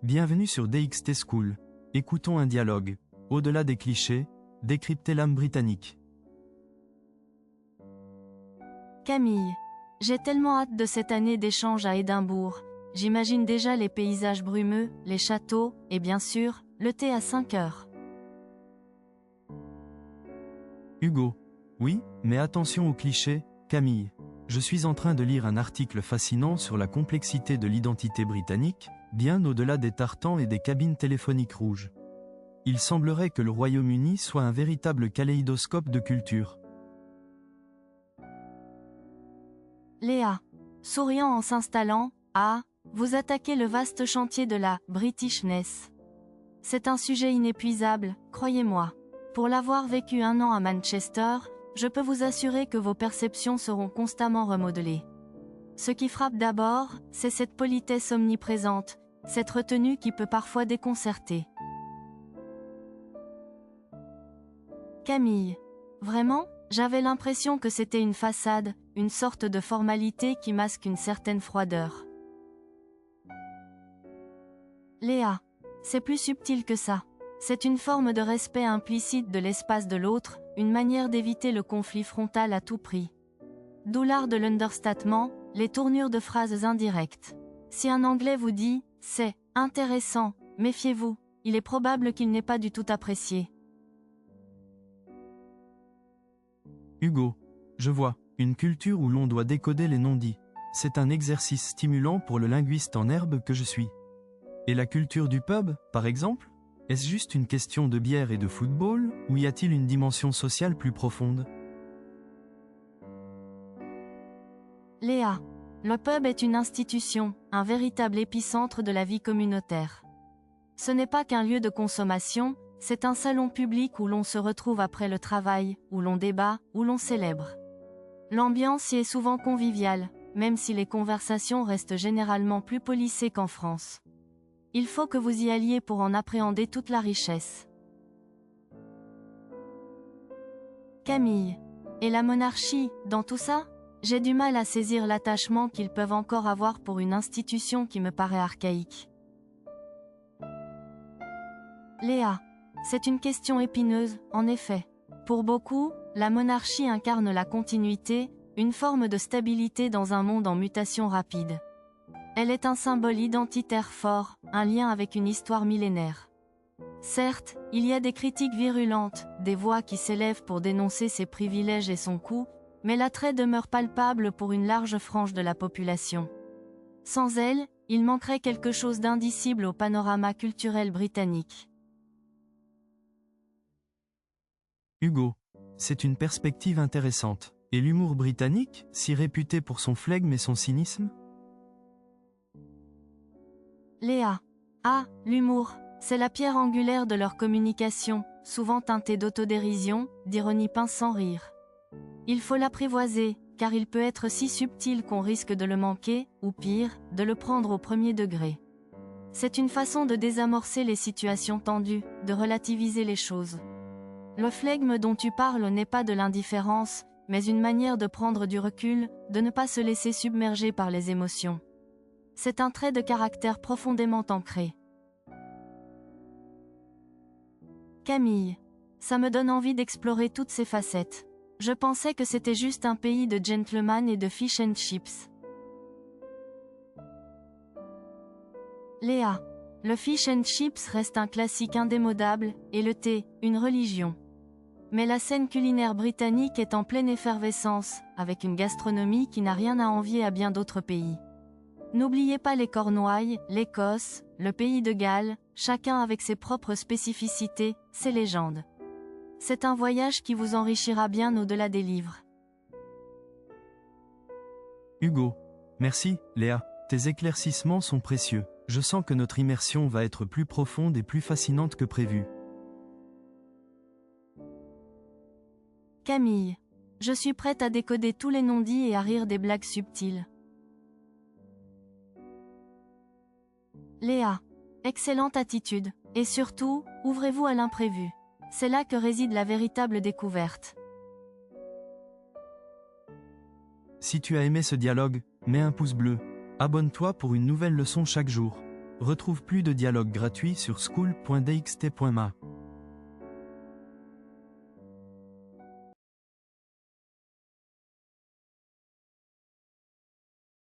Bienvenue sur DXT School. Écoutons un dialogue. Au-delà des clichés, décryptez l'âme britannique. Camille, j'ai tellement hâte de cette année d'échange à Édimbourg. J'imagine déjà les paysages brumeux, les châteaux, et bien sûr, le thé à 5 heures. Hugo. Oui, mais attention aux clichés, Camille. Je suis en train de lire un article fascinant sur la complexité de l'identité britannique, bien au-delà des tartans et des cabines téléphoniques rouges. Il semblerait que le Royaume-Uni soit un véritable kaléidoscope de culture. Léa, souriant en s'installant, vous attaquez le vaste chantier de la Britishness. C'est un sujet inépuisable, croyez-moi. Pour l'avoir vécu 1 an à Manchester, je peux vous assurer que vos perceptions seront constamment remodelées. Ce qui frappe d'abord, c'est cette politesse omniprésente, cette retenue qui peut parfois déconcerter. Camille. Vraiment, j'avais l'impression que c'était une façade, une sorte de formalité qui masque une certaine froideur. Léa. C'est plus subtil que ça. C'est une forme de respect implicite de l'espace de l'autre, une manière d'éviter le conflit frontal à tout prix. D'où l'art de l'understatement, les tournures de phrases indirectes. Si un Anglais vous dit « c'est intéressant », méfiez-vous, il est probable qu'il n'ait pas du tout apprécié. Hugo. Je vois, une culture où l'on doit décoder les non-dits. C'est un exercice stimulant pour le linguiste en herbe que je suis. Et la culture du pub, par exemple ? Est-ce juste une question de bière et de football, ou y a-t-il une dimension sociale plus profonde ? Léa. Le pub est une institution, un véritable épicentre de la vie communautaire. Ce n'est pas qu'un lieu de consommation, c'est un salon public où l'on se retrouve après le travail, où l'on débat, où l'on célèbre. L'ambiance y est souvent conviviale, même si les conversations restent généralement plus polissées qu'en France. Il faut que vous y alliez pour en appréhender toute la richesse. Camille. Et la monarchie, dans tout ça ? J'ai du mal à saisir l'attachement qu'ils peuvent encore avoir pour une institution qui me paraît archaïque. Léa. C'est une question épineuse, en effet. Pour beaucoup, la monarchie incarne la continuité, une forme de stabilité dans un monde en mutation rapide. Elle est un symbole identitaire fort, un lien avec une histoire millénaire. Certes, il y a des critiques virulentes, des voix qui s'élèvent pour dénoncer ses privilèges et son coût, mais l'attrait demeure palpable pour une large frange de la population. Sans elle, il manquerait quelque chose d'indicible au panorama culturel britannique. Hugo. C'est une perspective intéressante. Et l'humour britannique, si réputé pour son flegme et son cynisme ? Léa. L'humour, c'est la pierre angulaire de leur communication, souvent teintée d'autodérision, d'ironie pince sans rire. Il faut l'apprivoiser, car il peut être si subtil qu'on risque de le manquer, ou pire, de le prendre au premier degré. C'est une façon de désamorcer les situations tendues, de relativiser les choses. Le flegme dont tu parles n'est pas de l'indifférence, mais une manière de prendre du recul, de ne pas se laisser submerger par les émotions. C'est un trait de caractère profondément ancré. Camille. Ça me donne envie d'explorer toutes ces facettes. Je pensais que c'était juste un pays de gentlemen et de fish and chips. Léa. Le fish and chips reste un classique indémodable, et le thé, une religion. Mais la scène culinaire britannique est en pleine effervescence, avec une gastronomie qui n'a rien à envier à bien d'autres pays. N'oubliez pas les Cornouailles, l'Écosse, le pays de Galles, chacun avec ses propres spécificités, ses légendes. C'est un voyage qui vous enrichira bien au-delà des livres. Hugo. Merci, Léa. Tes éclaircissements sont précieux. Je sens que notre immersion va être plus profonde et plus fascinante que prévu. Camille. Je suis prête à décoder tous les non-dits et à rire des blagues subtiles. Léa. Excellente attitude. Et surtout, ouvrez-vous à l'imprévu. C'est là que réside la véritable découverte. Si tu as aimé ce dialogue, mets un pouce bleu. Abonne-toi pour une nouvelle leçon chaque jour. Retrouve plus de dialogues gratuits sur school.dxt.ma.